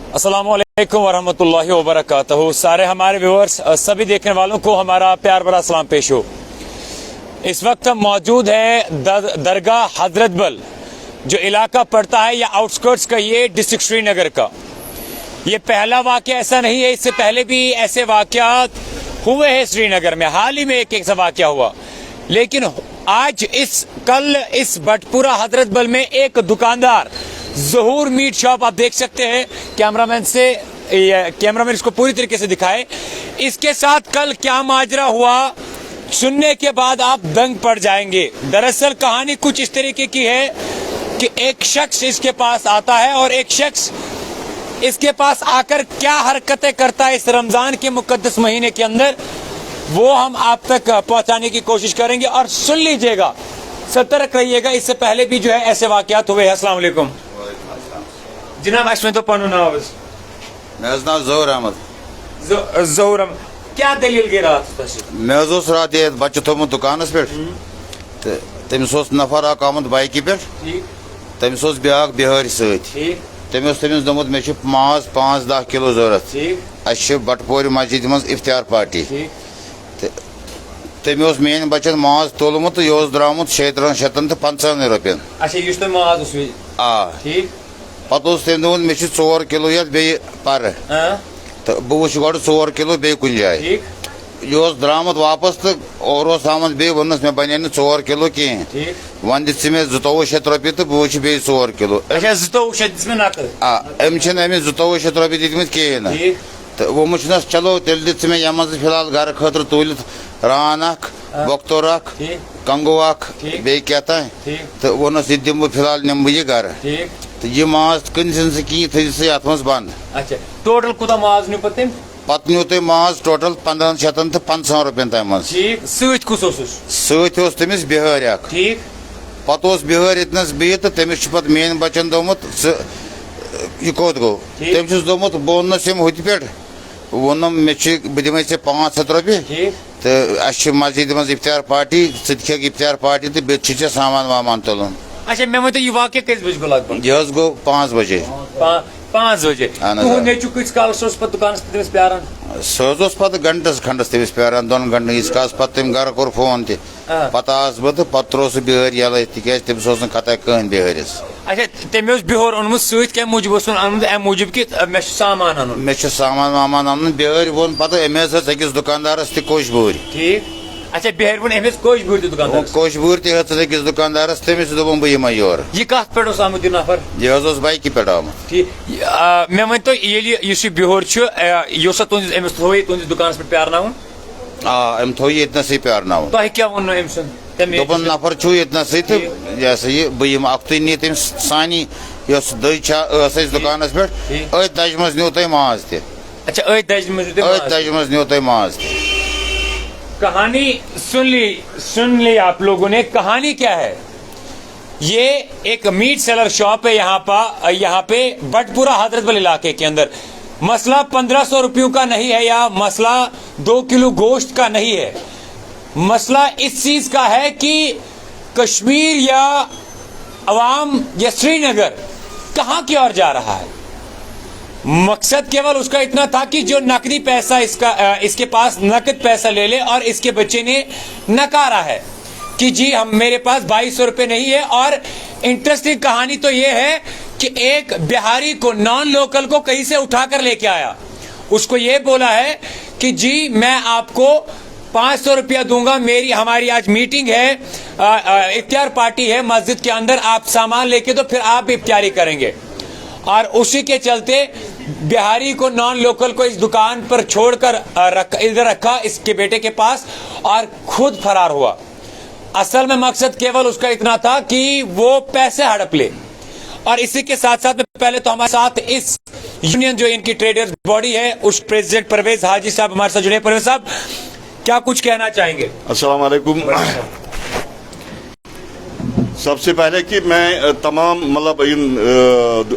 अस्सलामु अलैकुम वरहमतुल्लाहि वबरकातुहू। सारे हमारे व्यूअर्स, सभी देखने वालों को हमारा प्यार भरा सलाम पेश हो। इस वक्त हम मौजूद है दरगाह हजरत बल, जो इलाका पड़ता है या आउटस्कर्ट्स का, ये डिस्ट्रिक्ट श्रीनगर का। ये पहला वाक़या ऐसा नहीं है, इससे पहले भी ऐसे वाक़यात हुए हैं श्रीनगर में। हाल ही में एक ऐसा वाक़या हुआ, लेकिन आज कल इस भटपुरा हजरत बल में एक दुकानदार, ज़हूर मीट शॉप, आप देख सकते हैं, कैमरामैन इसको पूरी तरीके से दिखाए। इसके साथ कल क्या माजरा हुआ, सुनने के बाद आप दंग पड़ जाएंगे। दरअसल कहानी कुछ इस तरीके की है कि एक शख्स इसके पास आता है और एक शख्स इसके पास आकर क्या हरकतें करता है इस रमजान के मुकद्दस महीने के अंदर, वो हम आप तक पहुंचाने की कोशिश करेंगे। और सुन लीजिएगा, सतर्क रहिएगा, इससे पहले भी जो है ऐसे वाकयात हुए हैं। अस्सलाम वालेकुम जनाब, इसमें तो पन्नू नाम नाम ज़हूर अहमद। ज़हूर अहमद, क्या दलील गे रात मे रात ये बच्चे थोमुत दुकानस पे, तमिस नफर अक आमुत बाइकि पे, तमिस ब्याक बिहार समिस दोमुत मे माज 5-10 किलो जरूरत। अस बटपोर मस्जिद मज इफ्तियार पार्टी, तमिस मेन बचन माज तोलमुत, यह द्रामुत 1750 रुपयन। पत तम दोन मे 4 किलो ये बे पर, तो बह वो गो 4 किलो बे कुन जाए। यह द्रामुत वापस तो और आमुत बे वनस मे बने 4 किलो कहें, वन दित मे 2200 रुपये तो बह बे 4 किलो। अम 2200 रुपये दित कहें, तो वो मुझनस चलो तेल दित मे यम फिलहाल घर खतर तुलित रान बोक्तोर कंगो बे क्या तो वोनस यह दिम फिलहाल निम बह घर, तो यह माज कन कहीं थी अत मज बंद। टोटल कुछ माज न्यू पत न्यू तुम माज टोटल 1550 रुपयन तम समिस बिहार पत बिहार इतनस बह तो तमिस पत मेन बचन दोमुत यह कोत गो, तमिस दोमुत बह वोनस हुत पे वोनम मे बह दिमे 500 रुपये, तो अस मस्जिद मज इफ्तियार पार्टी, खे इफ्तियार पार्टी तो बे सामान वामान तुलन। अच्छा मे वो यह वाक़या कस बजे गो लगभग? यह गो 5 बजे। 5 बजे नेचु कस कालस दुकान प्यारान? सह पे घंटस खंडस तमिस प्यारान, 2 घंटे इस काल पे तम घर कोर फोन पत आस बह पे त्रो सह बिहार यल तिक तमिस कत कहन बिहारिस। अच्छा तमें बिहार ओनमुत सम मूजूब अम मूजूब कि मे सामान अन मे सामान वामान अन बिहार वोन पे अमेस अकिस दुकानदारस तोश बूर। ठीक, अच्छा बिहार वो अमेस कोश बूर दुकानदार, कोश बूर तकिस दुकानदारस, तमिस दोपन बह यम योर। यह कत पे आमुत यह नफर? यह बाइकि पे आमुत। ठीक, मे वन तो ये बिहार यह तुंदिस तुंदिस दुकान पे प्यारन? अम थो इतनस प्यारन। तह क्या वो अम सुन दोपन नफर छु इतनस तो यह सह बह अख्त नी तम सानी दज दुकान पे, अत दज मज न्यू तुम माज त। अच्छा दज मज न्यू तुम माज त। कहानी सुन ली आप लोगों ने। कहानी क्या है, ये एक मीट सेलर शॉप है यहाँ पे भटपुरा हजरत बल इलाके के अंदर। मसला 1500 रुपयों का नहीं है, या मसला 2 किलो गोश्त का नहीं है। मसला इस चीज का है कि कश्मीर या अवाम या श्रीनगर कहाँ की ओर जा रहा है। मकसद केवल उसका इतना था कि जो नकदी पैसा इसके पास नकद पैसा ले ले, और इसके बच्चे ने नकारा है कि जी मेरे पास 2200 रुपये नहीं है। और इंटरेस्टिंग कहानी तो ये है कि एक बिहारी को, नॉन लोकल को कहीं से उठाकर लेके आया, उसको ये बोला है कि जी मैं आपको 500 रुपया दूंगा, हमारी आज मीटिंग है, इफ्तियार पार्टी है मस्जिद के अंदर, आप सामान लेके तो फिर आप इफ्तियारी करेंगे। और उसी के चलते बिहारी को, नॉन लोकल को इस दुकान पर छोड़कर इधर रखा इसके बेटे के पास, और खुद फरार हुआ। असल में मकसद केवल उसका इतना था कि वो पैसे हड़प ले। और इसी के साथ साथ में पहले तो हमारे साथ इस यूनियन जो इनकी ट्रेडर्स बॉडी है, उस प्रेसिडेंट परवेज हाजी साहब हमारे साथ जुड़े। परवेज साहब, क्या कुछ कहना चाहेंगे? अस्सलाम वालेकुम। सबसे पहले कि मैं तमाम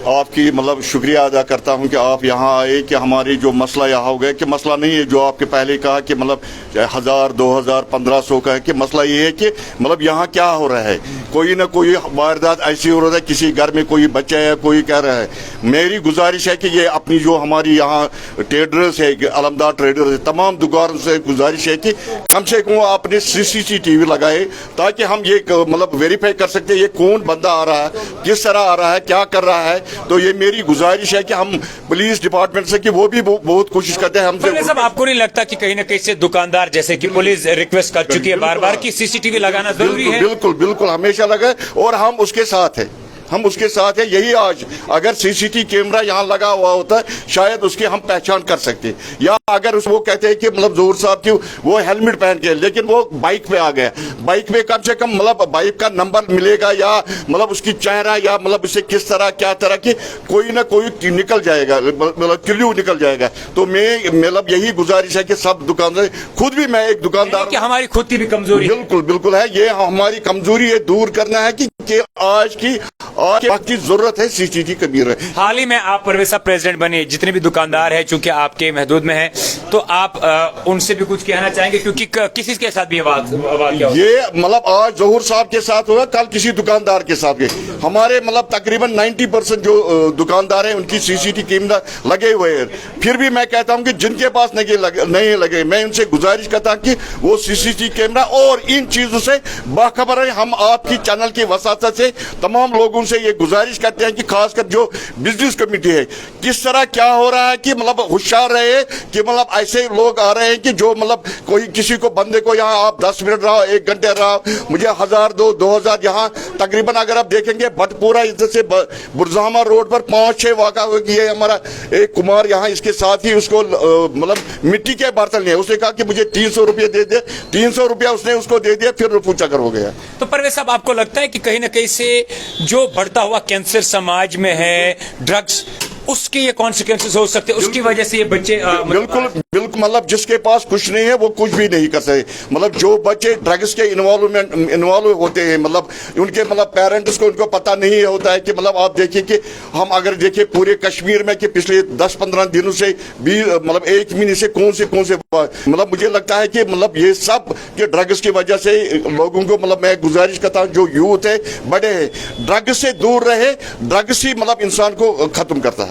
आपकी शुक्रिया अदा करता हूं कि आप यहां आए, कि हमारी जो मसला यहाँ हो गया कि मसला नहीं है जो आपके पहले कहा कि 1000, 2000, 1500 का है, कि मसला ये है कि यहाँ क्या हो रहा है कोई ना कोई वारदात ऐसी हो रहा है, किसी घर में कोई बच्चा है, कोई कह रहा है। मेरी गुजारिश है कि ये अपनी जो हमारी यहाँ ट्रेडर्स है, अलमदार ट्रेडर्स है, तमाम दुकानों से गुजारिश है कि कम से कम आपने CCTV लगाए, ताकि हम ये मतलब वेरीफाई कर सकते हैं ये कौन बंदा आ रहा है, किस तरह आ रहा है, क्या कर रहा है। तो ये मेरी गुजारिश है कि हम पुलिस डिपार्टमेंट से कि वो भी बहुत कोशिश करते हैं हमसे। सब आपको नहीं लगता कि कहीं ना कहीं से दुकानदार, जैसे कि पुलिस रिक्वेस्ट कर चुकी है बार बार कि CCTV लगाना जरूरी है? बिल्कुल बिल्कुल हमेशा लगा, और हम उसके साथ हैं, हम उसके साथ हैं। यही आज अगर CCTV कैमरा यहाँ लगा हुआ होता है, शायद उसकी हम पहचान कर सकते। या अगर वो कहते हैं कि मतलब जोहर साहब की वो हेलमेट पहन के, लेकिन वो बाइक पे आ गया, बाइक पे कम से कम मतलब बाइक का नंबर मिलेगा, या मतलब उसकी चेहरा, या मतलब उसे किस तरह क्या तरह की कोई ना कोई निकल जाएगा, मतलब क्ल्यू निकल जाएगा। तो मैं मतलब यही गुजारिश है कि सब दुकानदार, खुद भी मैं एक दुकानदार, कि हमारी खुद की भी कमजोरी बिल्कुल बिल्कुल है, ये हमारी कमजोरी है, दूर करना है कि आज की वक्त की जरूरत है, CCTV कबीर है। हाल ही में आप परवेज साहब प्रेसिडेंट बने, जितने भी दुकानदार हैं चूंकि आपके महदूद में हैं, तो आप उनसे भी कुछ कहना चाहेंगे, क्योंकि किसी के साथ भी ये मतलब आज जोहर साहब के साथ होगा, कल किसी दुकानदार के साथ गए। हमारे मतलब तकरीबन 90% जो दुकानदार हैं उनकी CCTV कैमरा लगे हुए हैं। फिर भी मैं कहता हूं कि जिनके पास नहीं लगे, मैं उनसे गुजारिश करता हूं कि वो CCTV कैमरा और इन चीजों से बाखबर है। हम आपकी चैनल की वसात से तमाम लोगों से ये गुजारिश करते हैं कि खासकर जो बिजनेस कमेटी है, किस तरह क्या हो रहा है कि मतलब होशियार रहे कि मतलब ऐसे लोग आ रहे हैं कि जो मतलब कोई किसी को बंदे को यहाँ आप 10 मिनट रहो, 1 घंटे रहो, मुझे 1000 दो 2000। यहाँ तकरीबन अगर आप देखेंगे भटपूरा इधर से बुरजामा रोड पर 5-6 वाक़ा हुए कि ये हमारा एक कुमार यहाँ इसके साथ ही उसको मतलब मिट्टी के बर्तन लिए, उसने कहा कि मुझे 300 रुपये दे दे, 300 रुपया उसने उसको दे दिया, फिर पूछा कर हो गया। तो परवेज साहब, आपको लगता है कि कहीं ना कहीं से जो बढ़ता हुआ कैंसर समाज में है, ड्रग्स, उसके ये कॉन्सिक्वेंसेस हो सकते हैं, उसकी वजह से ये बच्चे बिल्कुल बिल्कुल मतलब जिसके पास कुछ नहीं है वो कुछ भी नहीं कर सकते। मतलब जो बच्चे ड्रग्स के इन्वॉल्व होते हैं, मतलब उनके मतलब पेरेंट्स को उनको पता नहीं होता है कि मतलब आप देखिए कि हम अगर देखिए पूरे कश्मीर में कि पिछले 10-15 दिनों से भी मतलब 1 महीने से कौन से मतलब मुझे लगता है कि मतलब ये सब के ड्रग्स की वजह से लोगों को मतलब मैं गुजारिश करता हूँ जो यूथ है, बड़े हैं, ड्रग्स से दूर रहे। ड्रग्स ही मतलब इंसान को खत्म करता है।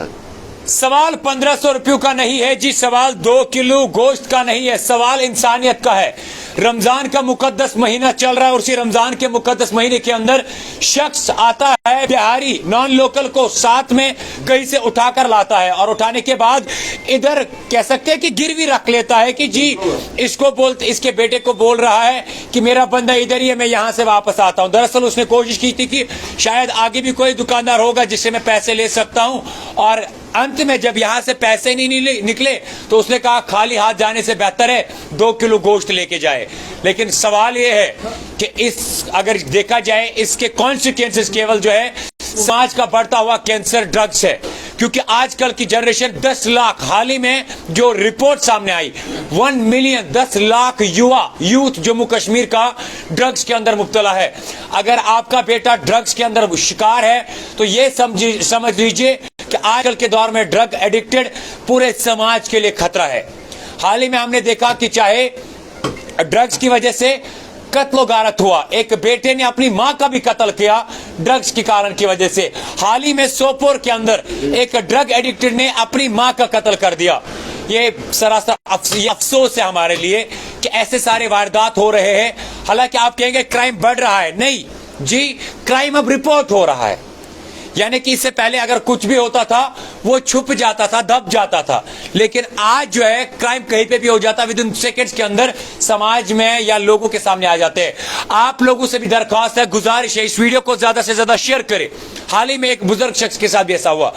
सवाल 1500 रुपयों का नहीं है जी, सवाल 2 किलो गोश्त का नहीं है, सवाल इंसानियत का है। रमजान का मुकद्दस महीना चल रहा है और उसी रमजान के मुकद्दस महीने के अंदर शख्स आता है, बिहारी नॉन लोकल को साथ में कहीं से उठाकर लाता है, और उठाने के बाद इधर कह सकते हैं कि गिरवी रख लेता है कि जी इसको बोलते, इसके बेटे को बोल रहा है कि मेरा बंदा इधर ही है, मैं यहां से वापस आता हूं। दरअसल उसने कोशिश की थी कि शायद आगे भी कोई दुकानदार होगा जिससे मैं पैसे ले सकता हूं, और अंत में जब यहां से पैसे नहीं निकले तो उसने कहा खाली हाथ जाने से बेहतर है 2 किलो गोश्त लेके जाए। लेकिन सवाल यह है कि इस अगर देखा जाए इसके कॉन्सिक्वेंसेस केवल जो है समाज का बढ़ता हुआ कैंसर ड्रग्स है, क्योंकि आजकल की जनरेशन 10 लाख, हाल ही में जो रिपोर्ट सामने आई 1 मिलियन 10 लाख यूथ जम्मू कश्मीर का ड्रग्स के अंदर मुब्तला है। अगर आपका बेटा ड्रग्स के अंदर शिकार है तो ये समझ लीजिए कि आजकल के दौर में ड्रग एडिक्टेड पूरे समाज के लिए खतरा है। हाल ही में हमने देखा कि चाहे ड्रग्स की वजह से कत्ल गारत हुआ, एक बेटे ने अपनी मां का भी कत्ल किया ड्रग्स के कारण की वजह से। हाल ही में सोपोर के अंदर एक ड्रग एडिक्टेड ने अपनी मां का कत्ल कर दिया। ये सरासर अफसोस है हमारे लिए कि ऐसे सारे वारदात हो रहे हैं। हालांकि आप कहेंगे क्राइम बढ़ रहा है, नहीं जी, क्राइम अब रिपोर्ट हो रहा है। यानी कि इससे पहले अगर कुछ भी होता था वो छुप जाता था, दब जाता था, लेकिन आज जो है क्राइम कहीं पे भी हो जाता, विद इन सेकेंड्स के अंदर समाज में या लोगों के सामने आ जाते हैं। आप लोगों से भी दरख्वास्त है, गुजारिश है, इस वीडियो को ज्यादा से ज्यादा शेयर करें। हाल ही में एक बुजुर्ग शख्स के साथ भी ऐसा हुआ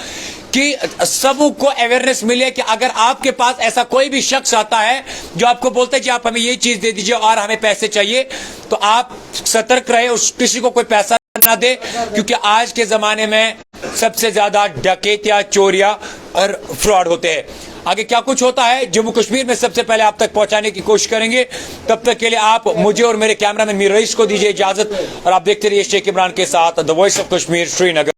कि सबको अवेयरनेस मिले कि अगर आपके पास ऐसा कोई भी शख्स आता है जो आपको बोलते हैं कि आप हमें ये चीज दे दीजिए और हमें पैसे चाहिए, तो आप सतर्क रहे, उस किसी को कोई पैसा ना दे, क्योंकि आज के जमाने में सबसे ज्यादा डकैतियां, चोरियां और फ्रॉड होते हैं। आगे क्या कुछ होता है जम्मू कश्मीर में सबसे पहले आप तक पहुंचाने की कोशिश करेंगे। तब तक के लिए आप मुझे और मेरे कैमरामैन मीर रईस को दीजिए इजाजत, और आप देखते रहिए शेख इमरान के साथ the voice of Kashmir, Srinagar.